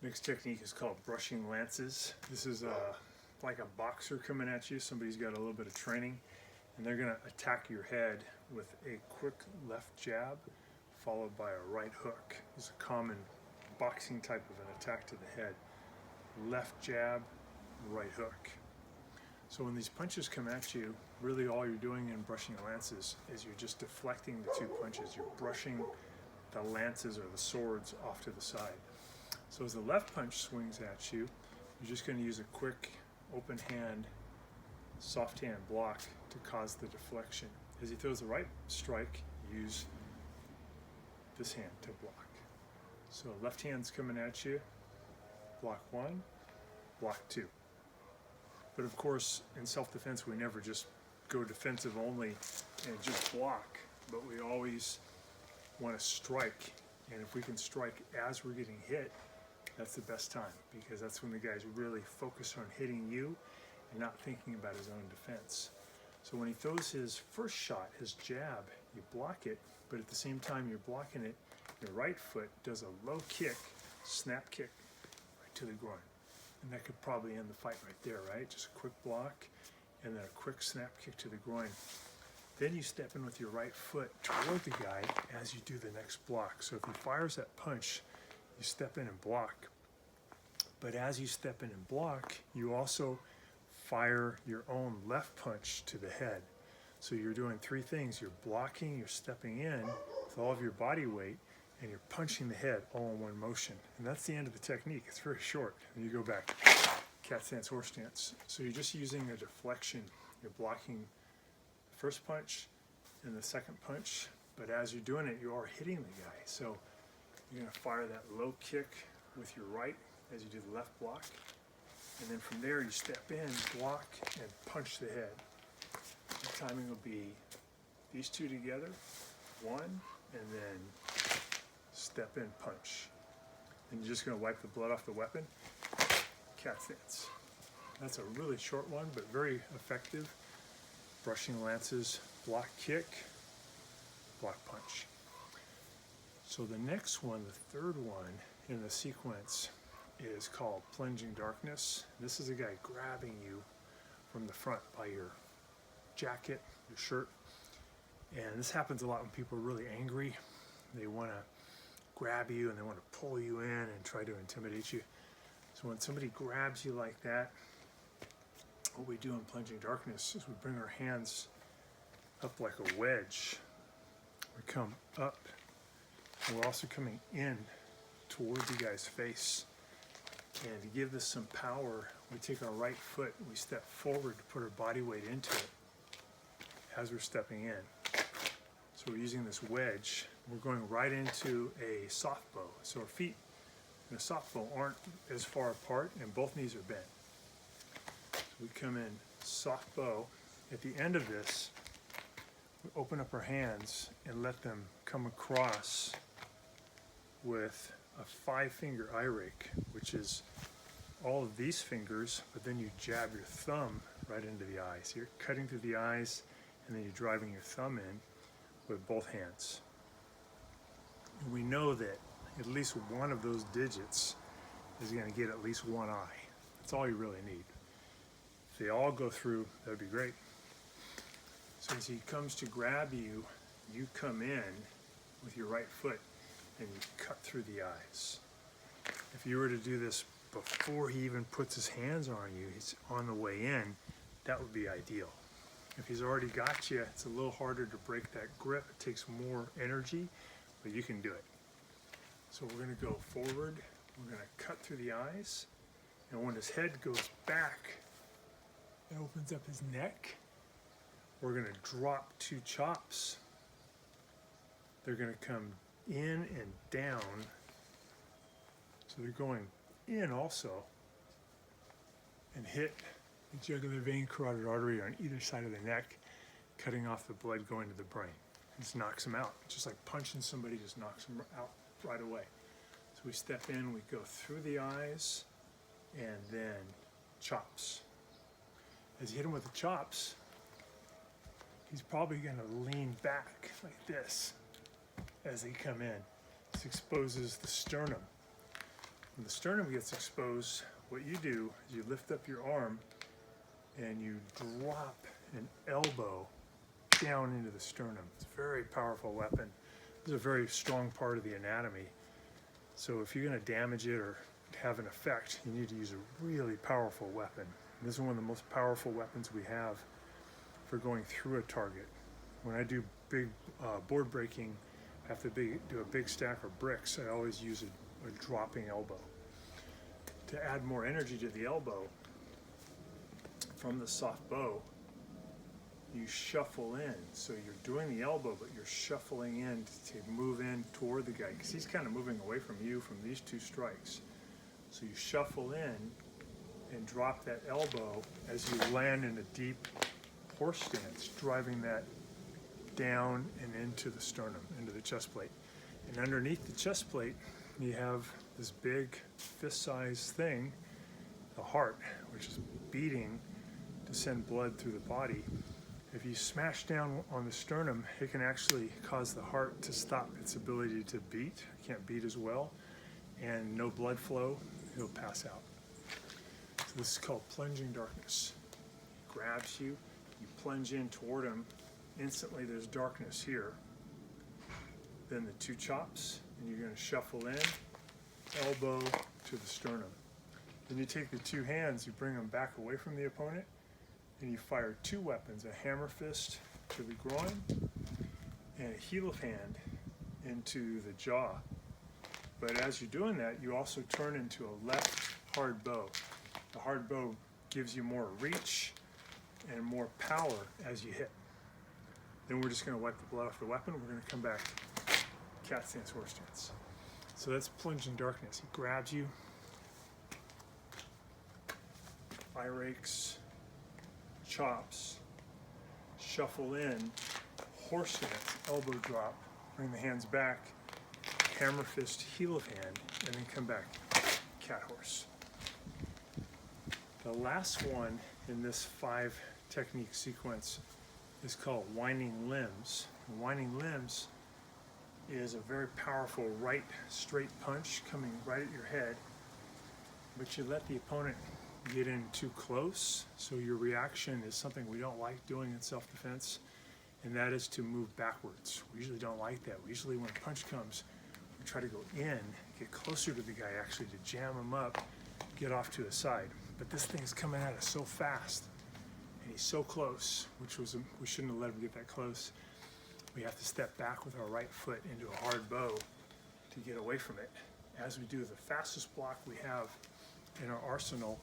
Next technique is called brushing lances. This is like a boxer coming at you. Somebody's got a little bit of training, and they're going to attack your head with a quick left jab followed by a right hook. It's a common boxing type of an attack to the head. Left jab, right hook. So when these punches come at you, really all you're doing in brushing lances is you're just deflecting the two punches. You're brushing the lances or the swords off to the side. So as the left punch swings at you, you're just going to use a quick open hand, soft hand block to cause the deflection. As he throws the right strike, use this hand to block. So left hand's coming at you, block one, block two. But of course, in self-defense, we never just go defensive only and just block, but we always want to strike. And if we can strike as we're getting hit, that's the best time, because that's when the guy's really focused on hitting you and not thinking about his own defense. So when he throws his first shot, his jab, you block it, but at the same time you're blocking it, your right foot does a low kick, snap kick right to the groin. And that could probably end the fight right there, right? Just a quick block and then a quick snap kick to the groin. Then you step in with your right foot toward the guy as you do the next block. So if he fires that punch, you step in and block. But as you step in and block, you also fire your own left punch to the head. So you're doing three things. You're blocking, you're stepping in with all of your body weight, and you're punching the head all in one motion. And that's the end of the technique. It's very short. And you go back, cat stance, horse stance. So you're just using a deflection. You're blocking the first punch and the second punch, but as you're doing it, you are hitting the guy. So you're going to fire that low kick with your right as you do the left block. And then from there, you step in, block, and punch the head. The timing will be these two together, one, and then step in, punch. And you're just going to wipe the blood off the weapon. Cat stance. That's a really short one, but very effective. Brushing lances, block kick, block punch. So the next one, the third one in the sequence, is called plunging darkness. This is a guy grabbing you from the front by your jacket, your shirt. And this happens a lot when people are really angry. They want to grab you and they want to pull you in and try to intimidate you. So when somebody grabs you like that, what we do in plunging darkness is we bring our hands up like a wedge. We come up, and we're also coming in toward the guy's face. And to give this some power, we take our right foot and we step forward to put our body weight into it as we're stepping in. So we're using this wedge. We're going right into a soft bow. So our feet in a soft bow aren't as far apart, and both knees are bent. So we come in soft bow. At the end of this, we open up our hands and let them come across with a 5-finger eye rake, which is all of these fingers, but then you jab your thumb right into the eye. So you're cutting through the eyes, and then you're driving your thumb in with both hands. And we know that at least one of those digits is going to get at least one eye. That's all you really need. If they all go through, that would be great. So as he comes to grab you, you come in with your right foot and you cut through the eyes. If you were to do this before he even puts his hands on you, he's on the way in, that would be ideal. If he's already got you, it's a little harder to break that grip. It takes more energy, but you can do it. So we're going to go forward, we're going to cut through the eyes, and when his head goes back, it opens up his neck. We're going to drop 2 chops. They're going to come in and down. So they're going in also and hit the jugular vein, carotid artery on either side of the neck, cutting off the blood going to the brain. It just knocks them out. Just like punching somebody just knocks them out right away. So we step in, we go through the eyes, and then chops. As you hit him with the chops, he's probably going to lean back like this as they come in. This exposes the sternum. When the sternum gets exposed, what you do is you lift up your arm and you drop an elbow down into the sternum. It's a very powerful weapon. This is a very strong part of the anatomy. So if you're going to damage it or have an effect, you need to use a really powerful weapon. This is one of the most powerful weapons we have for going through a target. When I do big board breaking, I have to do a big stack of bricks. I always use a dropping elbow. To add more energy to the elbow, from the soft bow, you shuffle in. So you're doing the elbow, but you're shuffling in to move in toward the guy, because he's kind of moving away from you from these two strikes. So you shuffle in and drop that elbow as you land in a deep horse stance, driving that down and into the sternum, into the chest plate. And underneath the chest plate, you have this big fist-sized thing, the heart, which is beating to send blood through the body. If you smash down on the sternum, it can actually cause the heart to stop its ability to beat. It can't beat as well, and no blood flow, it'll pass out. So this is called plunging darkness. He grabs you, you plunge in toward him, instantly there's darkness here. Then the two chops, and you're going to shuffle in, elbow to the sternum. Then you take the two hands, you bring them back away from the opponent, and you fire two weapons, a hammer fist to the groin and a heel of hand into the jaw. But as you're doing that, you also turn into a left hard bow. The hard bow gives you more reach and more power as you hit. Then we're just going to wipe the blood off the weapon. We're going to come back cat stance, horse stance. So that's plunging darkness. He grabs you, eye rakes, chops, shuffle in, horse stance, elbow drop, bring the hands back, hammer fist, heel of hand, and then come back, cat horse. The last one in this 5 technique sequence is called winding limbs. And winding limbs is a very powerful right straight punch coming right at your head, but you let the opponent get in too close, so your reaction is something we don't like doing in self-defense, and that is to move backwards. We usually don't like that. We usually, when a punch comes, we try to go in, get closer to the guy actually to jam him up, get off to the side. But this thing's coming at us so fast, and he's so close, we shouldn't have let him get that close. We have to step back with our right foot into a hard bow to get away from it. As we do, the fastest block we have in our arsenal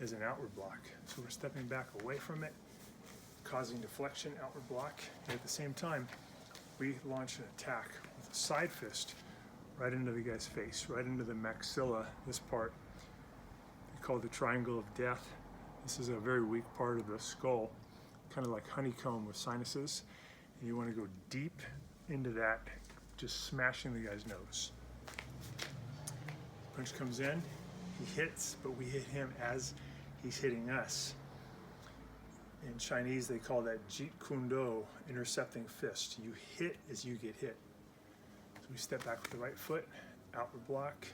is an outward block. So we're stepping back away from it, causing deflection, outward block, and at the same time, we launch an attack with a side fist right into the guy's face, right into the maxilla, this part. They call it the triangle of death. This is a very weak part of the skull, kind of like honeycomb with sinuses. And you want to go deep into that, just smashing the guy's nose. Punch comes in, he hits, but we hit him as he's hitting us. In Chinese, they call that Jeet Kune Do, intercepting fist. You hit as you get hit. So we step back with the right foot, outward block,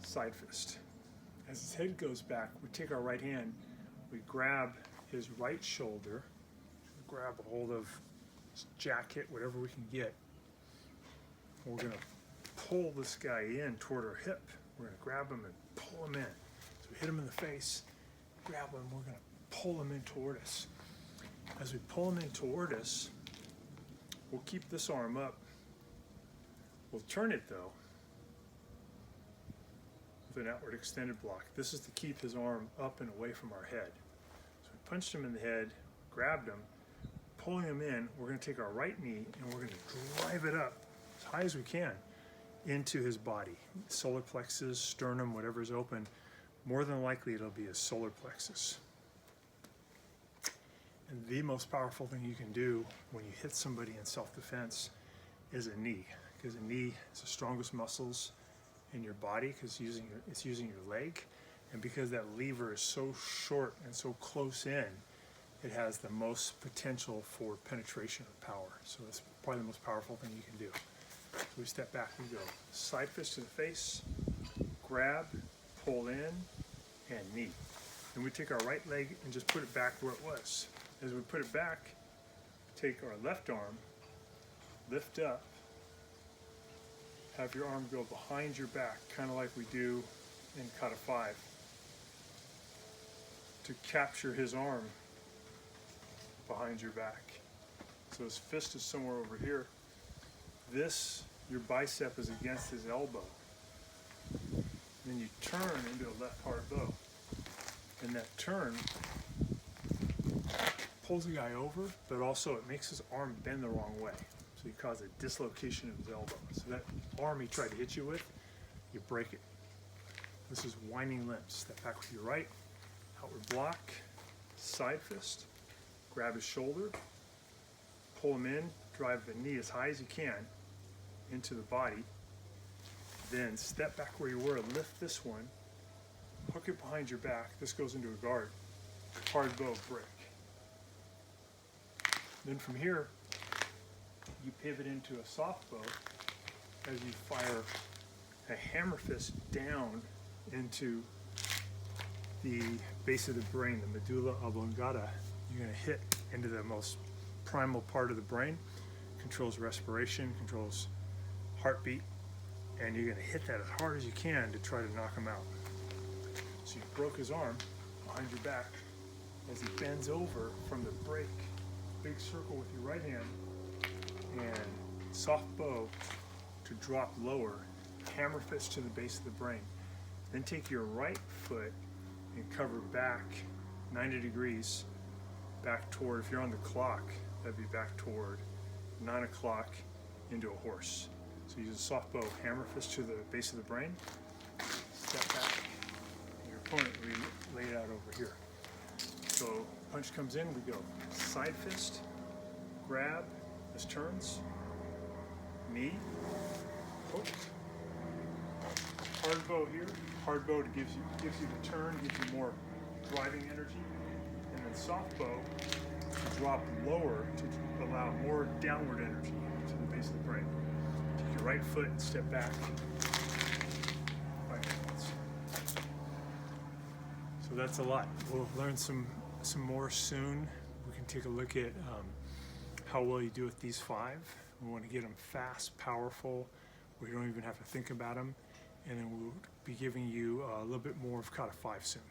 side fist. As his head goes back, we take our right hand, we grab his right shoulder, grab a hold of his jacket, whatever we can get. We're going to pull this guy in toward our hip. We're going to grab him and pull him in. So we hit him in the face, grab him, we're going to pull him in toward us. As we pull him in toward us, we'll keep this arm up. We'll turn it though with an outward extended block. This is to keep his arm up and away from our head. So we punched him in the head, grabbed him, pulling him in. We're going to take our right knee and we're going to drive it up as high as we can into his body. Solar plexus, sternum, whatever's open. More than likely it'll be his solar plexus. And the most powerful thing you can do when you hit somebody in self-defense is a knee, because a knee is the strongest muscles in your body, because it's using your leg, and because that lever is so short and so close in, it has the most potential for penetration of power. So that's probably the most powerful thing you can do. So we step back, we go side fist to the face, grab, pull in, and knee. And we take our right leg and just put it back where it was. As we put it back, take our left arm, lift up, have your arm go behind your back, kind of like we do in kata 5, to capture his arm behind your back. So his fist is somewhere over here. This, your bicep is against his elbow. Then you turn into a left hard bow. And that turn pulls the guy over, but also it makes his arm bend the wrong way. So you cause a dislocation of his elbow. So that arm he tried to hit you with, you break it. This is winding limbs. Step back with your right, outward block, side fist, grab his shoulder, pull him in, drive the knee as high as you can into the body, then step back where you were, lift this one, hook it behind your back, this goes into a guard, hard bow break. Then from here, you pivot into a soft bow as you fire a hammer fist down into the base of the brain, the medulla oblongata. You're going to hit into the most primal part of the brain, controls respiration, controls heartbeat, and you're going to hit that as hard as you can to try to knock him out. So you broke his arm behind your back as he bends over from the break, big circle with your right hand, and soft bow to drop lower, hammer fist to the base of the brain. Then take your right foot and cover back 90 degrees, back toward, if you're on the clock, that'd be back toward 9 o'clock into a horse. So use a soft bow, hammer fist to the base of the brain, step back, and your opponent will be laid out over here. So punch comes in, we go side fist, grab, this turns, knee, hook, hard bow here, hard bow to gives you the turn, gives you more driving energy, and then soft bow to drop lower to allow more downward energy to the base of the brain. Take your right foot and step back. Right hands. So that's a lot. We'll learn some more soon. We can take a look at how well you do with these 5. We want to get them fast, powerful, where you don't even have to think about them. And then we'll be giving you a little bit more of kata 5 soon.